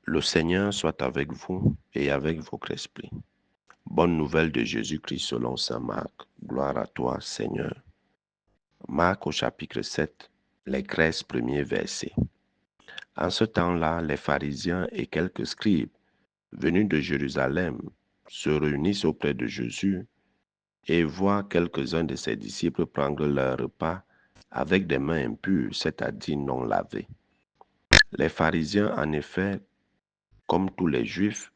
Le Seigneur soit avec vous et avec votre esprit. Bonne nouvelle de Jésus-Christ selon saint Marc. Gloire à toi, Seigneur. Marc au chapitre 7, les 13 premiers versets. En ce temps-là, les pharisiens et quelques scribes venus de Jérusalem se réunissent auprès de Jésus et voient quelques-uns de ses disciples prendre leur repas avec des mains impures, c'est-à-dire non lavées. Les pharisiens, en effet, comme tous les Juifs,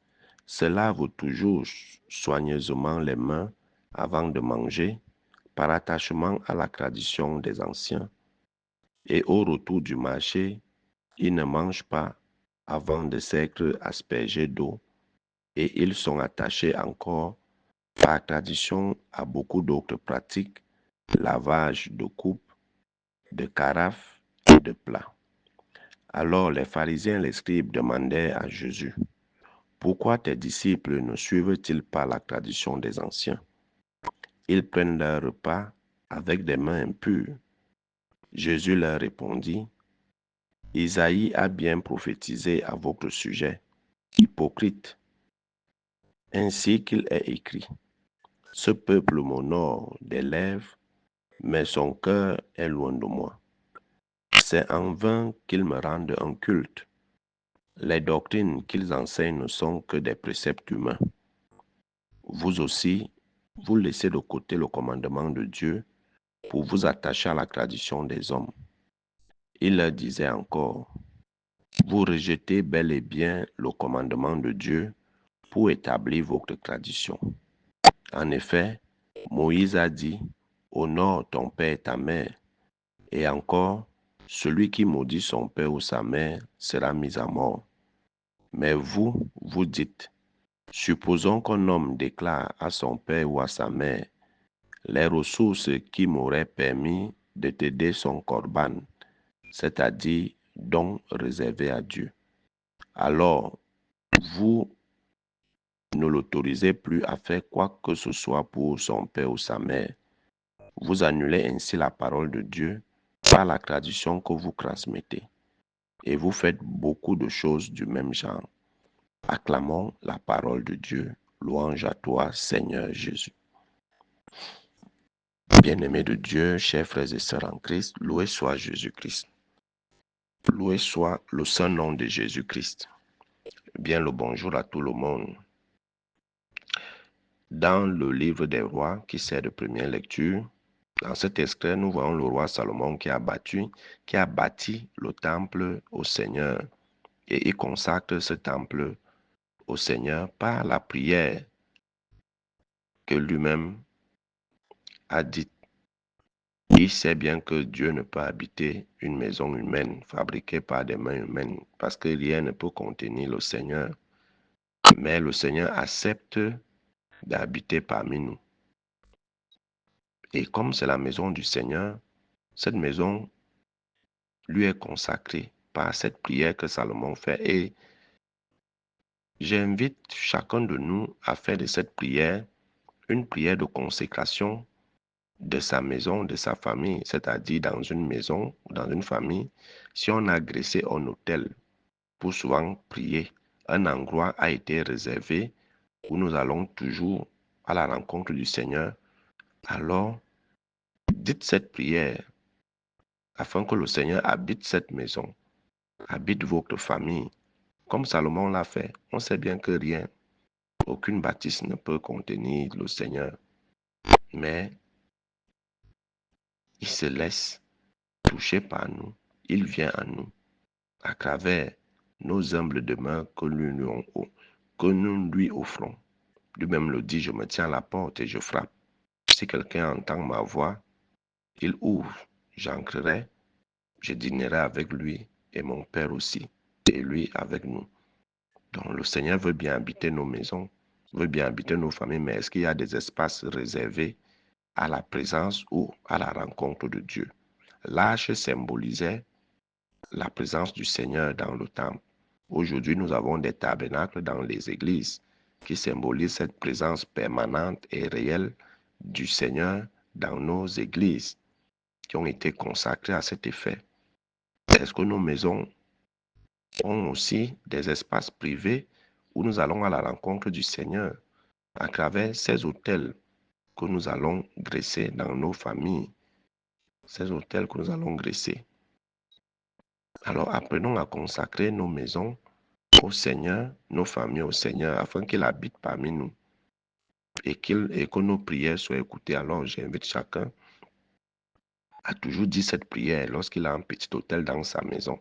se lavent toujours soigneusement les mains avant de manger, par attachement à la tradition des anciens. Et au retour du marché, ils ne mangent pas avant de s'être aspergés d'eau, et ils sont attachés encore par tradition à beaucoup d'autres pratiques, lavage de coupes, de carafes et de plats. Alors les pharisiens et les scribes demandaient à Jésus: pourquoi tes disciples ne suivent-ils pas la tradition des anciens? Ils prennent leur repas avec des mains impures. Jésus leur répondit: Isaïe a bien prophétisé à votre sujet, hypocrite, ainsi qu'il est écrit: ce peuple m'honore des lèvres, mais son cœur est loin de moi. C'est en vain qu'ils me rendent un culte. Les doctrines qu'ils enseignent ne sont que des préceptes humains. Vous aussi, vous laissez de côté le commandement de Dieu pour vous attacher à la tradition des hommes. Il leur disait encore: vous rejetez bel et bien le commandement de Dieu pour établir votre tradition. En effet, Moïse a dit: honore ton père et ta mère. Et encore, celui qui maudit son père ou sa mère sera mis à mort. Mais vous, vous dites: supposons qu'un homme déclare à son père ou à sa mère: les ressources qui m'auraient permis de t'aider sont corban, c'est-à-dire dons réservés à Dieu. Alors, vous ne l'autorisez plus à faire quoi que ce soit pour son père ou sa mère. Vous annulez ainsi la parole de Dieu par la tradition que vous transmettez. Et vous faites beaucoup de choses du même genre. Acclamons la parole de Dieu. Louange à toi, Seigneur Jésus. Bien-aimés de Dieu, chers frères et sœurs en Christ, loué soit Jésus-Christ. Loué soit le saint nom de Jésus-Christ. Bien le bonjour à tout le monde. Dans le livre des rois, qui sert de première lecture, dans cet extrait, nous voyons le roi Salomon qui a bâti le temple au Seigneur. Et il consacre ce temple au Seigneur par la prière que lui-même a dite. Il sait bien que Dieu ne peut habiter une maison humaine fabriquée par des mains humaines, parce que rien ne peut contenir le Seigneur. Mais le Seigneur accepte d'habiter parmi nous. Et comme c'est la maison du Seigneur, cette maison lui est consacrée par cette prière que Salomon fait. Et j'invite chacun de nous à faire de cette prière une prière de consécration de sa maison, de sa famille, c'est-à-dire dans une maison ou dans une famille. Si on a agressé un hôtel pour souvent prier, un endroit a été réservé où nous allons toujours à la rencontre du Seigneur. Alors, dites cette prière afin que le Seigneur habite cette maison, habite votre famille. Comme Salomon l'a fait, on sait bien que rien, aucune bâtisse ne peut contenir le Seigneur. Mais il se laisse toucher par nous. Il vient à nous à travers nos humbles demeures que nous lui offrons. Lui-même le dit: je me tiens à la porte et je frappe. Si quelqu'un entend ma voix, il ouvre, j'entrerai, je dînerai avec lui et mon Père aussi, et lui avec nous. Donc le Seigneur veut bien habiter nos maisons, veut bien habiter nos familles, mais est-ce qu'il y a des espaces réservés à la présence ou à la rencontre de Dieu? L'arche symbolisait la présence du Seigneur dans le temple. Aujourd'hui, nous avons des tabernacles dans les églises qui symbolisent cette présence permanente et réelle du Seigneur dans nos églises qui ont été consacrées à cet effet. Est-ce que nos maisons ont aussi des espaces privés où nous allons à la rencontre du Seigneur à travers ces hôtels que nous allons graisser dans nos familles, ces hôtels que nous allons graisser. Alors apprenons à consacrer nos maisons au Seigneur, nos familles au Seigneur, afin qu'il habite parmi nous et que nos prières soient écoutées. Alors j'invite chacun à toujours dire cette prière lorsqu'il a un petit hôtel dans sa maison,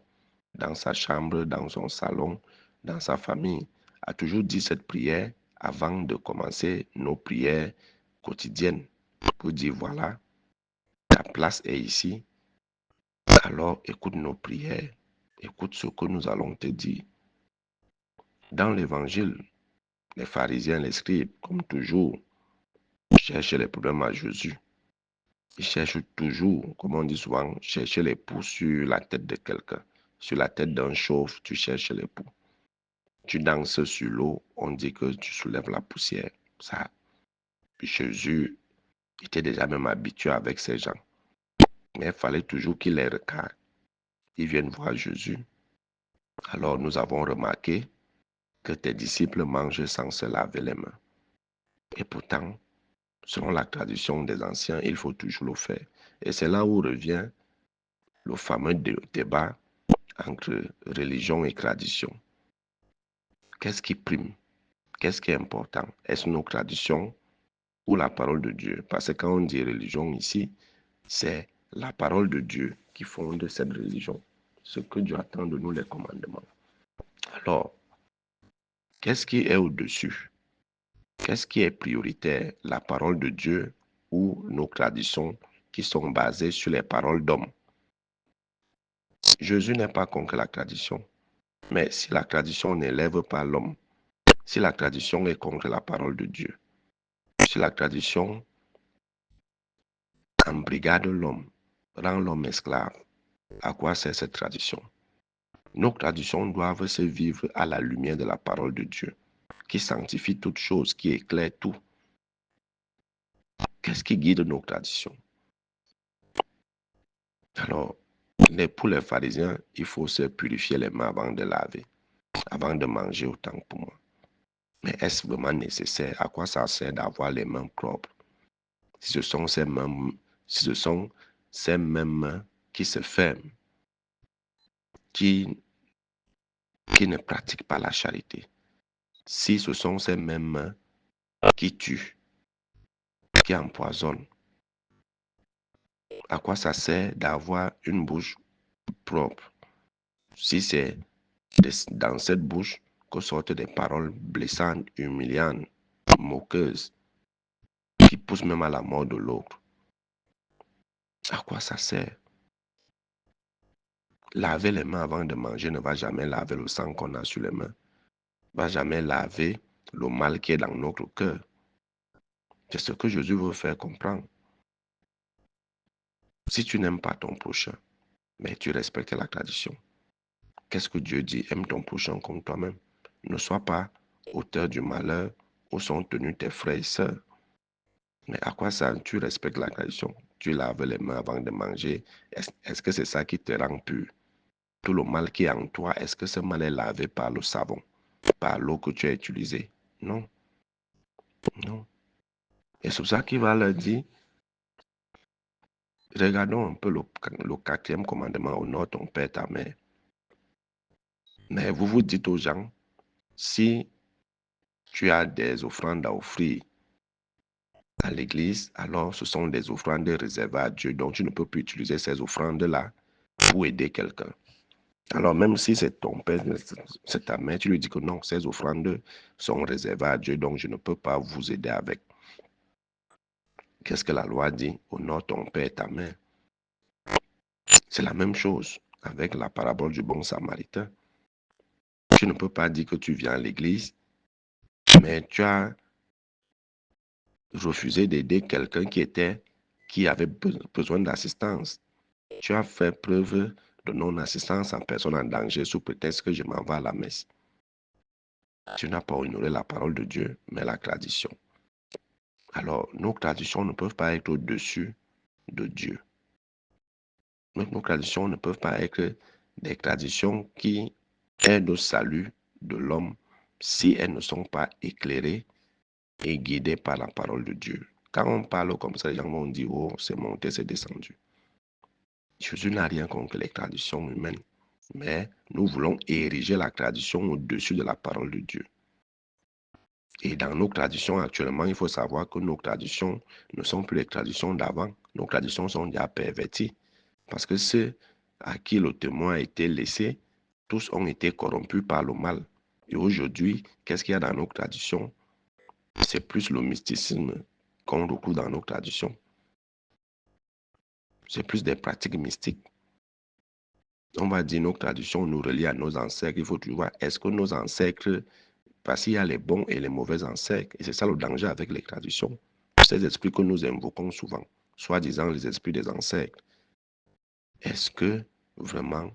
dans sa chambre, dans son salon, dans sa famille, à toujours dire cette prière avant de commencer nos prières quotidiennes pour dire voilà, ta place est ici, alors écoute nos prières, écoute ce que nous allons te dire. Dans l'évangile, les pharisiens, les scribes, comme toujours, cherchent les problèmes à Jésus. Ils cherchent toujours, comme on dit souvent, chercher les poux sur la tête de quelqu'un. Sur la tête d'un chauve, tu cherches les poux. Tu danses sur l'eau, on dit que tu soulèves la poussière. Ça, Jésus était déjà même habitué avec ces gens. Mais il fallait toujours qu'il les recadre. Ils viennent voir Jésus. Alors nous avons remarqué que tes disciples mangent sans se laver les mains. Et pourtant, selon la tradition des anciens, il faut toujours le faire. Et c'est là où revient le fameux débat entre religion et tradition. Qu'est-ce qui prime? Qu'est-ce qui est important? Est-ce nos traditions ou la parole de Dieu? Parce que quand on dit religion ici, c'est la parole de Dieu qui fonde cette religion. Ce que Dieu attend de nous, les commandements. Alors, qu'est-ce qui est au-dessus? Qu'est-ce qui est prioritaire? La parole de Dieu ou nos traditions qui sont basées sur les paroles d'hommes? Jésus n'est pas contre la tradition. Mais si la tradition n'élève pas l'homme, si la tradition est contre la parole de Dieu, si la tradition embrigade l'homme, rend l'homme esclave, à quoi sert cette tradition? Nos traditions doivent se vivre à la lumière de la parole de Dieu, qui sanctifie toute chose, qui éclaire tout. Qu'est-ce qui guide nos traditions? Alors, pour les pharisiens, il faut se purifier les mains avant de laver, avant de manger, autant pour moi. Mais est-ce vraiment nécessaire? À quoi ça sert d'avoir les mains propres? Si ce sont ces mêmes mains qui se ferment, qui ne pratiquent pas la charité, si ce sont ces mêmes mains qui tuent, qui empoisonnent, à quoi ça sert d'avoir une bouche propre si c'est dans cette bouche que sortent des paroles blessantes, humiliantes, moqueuses, qui poussent même à la mort de l'autre? À quoi ça sert? Laver les mains avant de manger ne va jamais laver le sang qu'on a sur les mains, ne va jamais laver le mal qui est dans notre cœur. C'est ce que Jésus veut faire comprendre. Si tu n'aimes pas ton prochain, mais tu respectes la tradition, qu'est-ce que Dieu dit? Aime ton prochain comme toi-même. Ne sois pas auteur du malheur où sont tenus tes frères et sœurs. Mais à quoi ça? Tu respectes la tradition. Tu laves les mains avant de manger. Est-ce que c'est ça qui te rend pur? Tout le mal qui est en toi, est-ce que ce mal est lavé par le savon, par l'eau que tu as utilisée? Non, non. Et c'est pour ça qu'il va leur dire, regardons un peu le quatrième commandement, honore ton père, ta mère. Mais vous vous dites aux gens, si tu as des offrandes à offrir à l'église, alors ce sont des offrandes réservées à Dieu, donc tu ne peux plus utiliser ces offrandes-là pour aider quelqu'un. Alors même si c'est ton père, c'est ta mère, tu lui dis que non, ces offrandes sont réservées à Dieu, donc je ne peux pas vous aider avec. Qu'est-ce que la loi dit? Honore ton père et ta mère. C'est la même chose avec la parabole du bon samaritain. Tu ne peux pas dire que tu viens à l'église, mais tu as refusé d'aider quelqu'un qui avait besoin d'assistance. Tu as fait preuve de non-assistance en personne en danger sous prétexte que je m'en vais à la messe. Tu n'as pas honoré la parole de Dieu, mais la tradition. Alors, nos traditions ne peuvent pas être au-dessus de Dieu. Nos traditions ne peuvent pas être des traditions qui aident au salut de l'homme si elles ne sont pas éclairées et guidées par la parole de Dieu. Quand on parle comme ça, les gens vont dire, oh, c'est monté, c'est descendu. Jésus n'a rien contre les traditions humaines, mais nous voulons ériger la tradition au-dessus de la parole de Dieu. Et dans nos traditions actuellement, il faut savoir que nos traditions ne sont plus les traditions d'avant. Nos traditions sont déjà perverties. Parce que ceux à qui le témoin a été laissé, tous ont été corrompus par le mal. Et aujourd'hui, qu'est-ce qu'il y a dans nos traditions? C'est plus le mysticisme qu'on retrouve dans nos traditions. C'est plus des pratiques mystiques. On va dire nos traditions nous relient à nos ancêtres. Il faut toujours voir, est-ce que nos ancêtres, parce qu'il y a les bons et les mauvais ancêtres, et c'est ça le danger avec les traditions. Ces esprits que nous invoquons souvent, soi-disant les esprits des ancêtres, est-ce que vraiment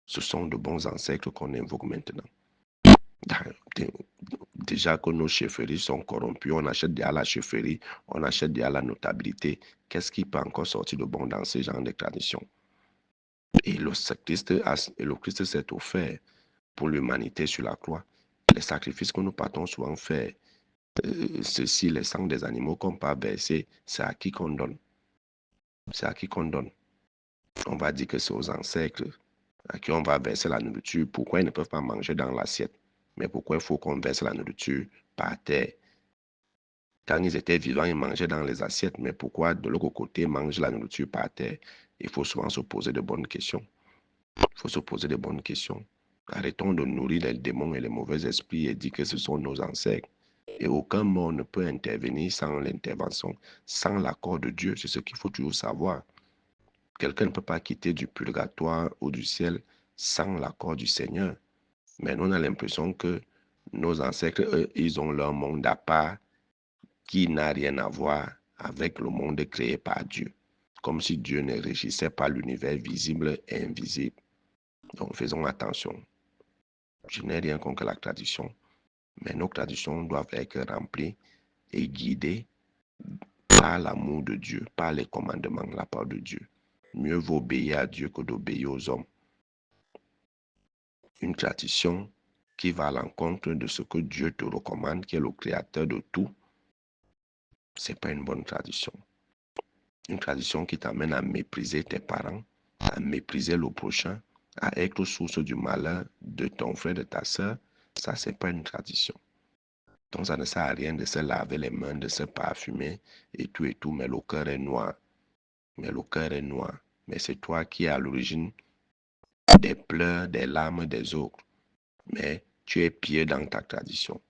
ce sont de bons ancêtres qu'on invoque maintenant? Déjà que nos chefferies sont corrompues, on achète déjà la chefferie, on achète déjà la notabilité. Qu'est-ce qui peut encore sortir de bon dans ces genres de traditions? Et le Christ s'est offert pour l'humanité sur la croix. Les sacrifices que nous partons souvent faire, ceci, les sangs des animaux qu'on peut verser, c'est à qui qu'on donne. C'est à qui qu'on donne. On va dire que c'est aux ancêtres à qui on va verser la nourriture. Pourquoi ils ne peuvent pas manger dans l'assiette? Mais pourquoi il faut qu'on verse la nourriture par terre? Quand ils étaient vivants, ils mangeaient dans les assiettes. Mais pourquoi de l'autre côté, ils mangent la nourriture par terre? Il faut souvent se poser de bonnes questions. Il faut se poser de bonnes questions. Arrêtons de nourrir les démons et les mauvais esprits et dire que ce sont nos ancêtres. Et aucun mort ne peut intervenir sans l'intervention, sans l'accord de Dieu. C'est ce qu'il faut toujours savoir. Quelqu'un ne peut pas quitter du purgatoire ou du ciel sans l'accord du Seigneur. Mais nous, on a l'impression que nos ancêtres, eux, ils ont leur monde à part qui n'a rien à voir avec le monde créé par Dieu. Comme si Dieu ne régissait pas l'univers visible et invisible. Donc faisons attention. Je n'ai rien contre la tradition, mais nos traditions doivent être remplies et guidées par l'amour de Dieu, par les commandements de la part de Dieu. Mieux vaut obéir à Dieu que d'obéir aux hommes. Une tradition qui va à l'encontre de ce que Dieu te recommande, qui est le créateur de tout, ce n'est pas une bonne tradition. Une tradition qui t'amène à mépriser tes parents, à mépriser le prochain, à être source du malheur de ton frère, de ta soeur, ça, ce n'est pas une tradition. Donc, ça ne sert à rien de se laver les mains, de se parfumer et tout, mais le cœur est noir. Mais le cœur est noir. Mais c'est toi qui es à l'origine des pleurs, des larmes des autres. Mais tu es pieux dans ta tradition.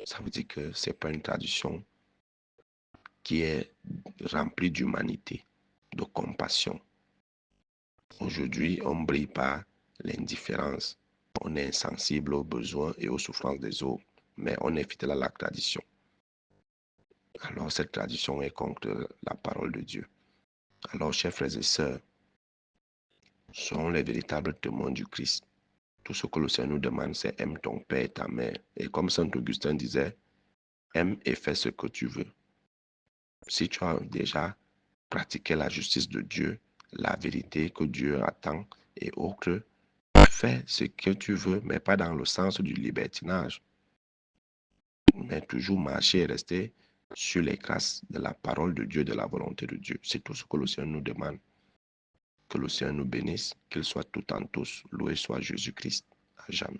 Ça veut dire que ce n'est pas une tradition qui est remplie d'humanité, de compassion. Aujourd'hui, on brille par l'indifférence. On est insensible aux besoins et aux souffrances des autres, mais on est fidèle à la tradition. Alors cette tradition est contre la parole de Dieu. Alors, chers frères et sœurs, soyons les véritables témoins du Christ. Tout ce que le Seigneur nous demande, c'est aime ton père et ta mère. Et comme Saint Augustin disait, aime et fais ce que tu veux. Si tu as déjà pratiqué la justice de Dieu, la vérité que Dieu attend et autres, fais ce que tu veux, mais pas dans le sens du libertinage. Mais toujours marcher et rester sur les grâces de la parole de Dieu, de la volonté de Dieu. C'est tout ce que le Seigneur nous demande. Que le Seigneur nous bénisse, qu'il soit tout en tous. Loué soit Jésus-Christ. À jamais.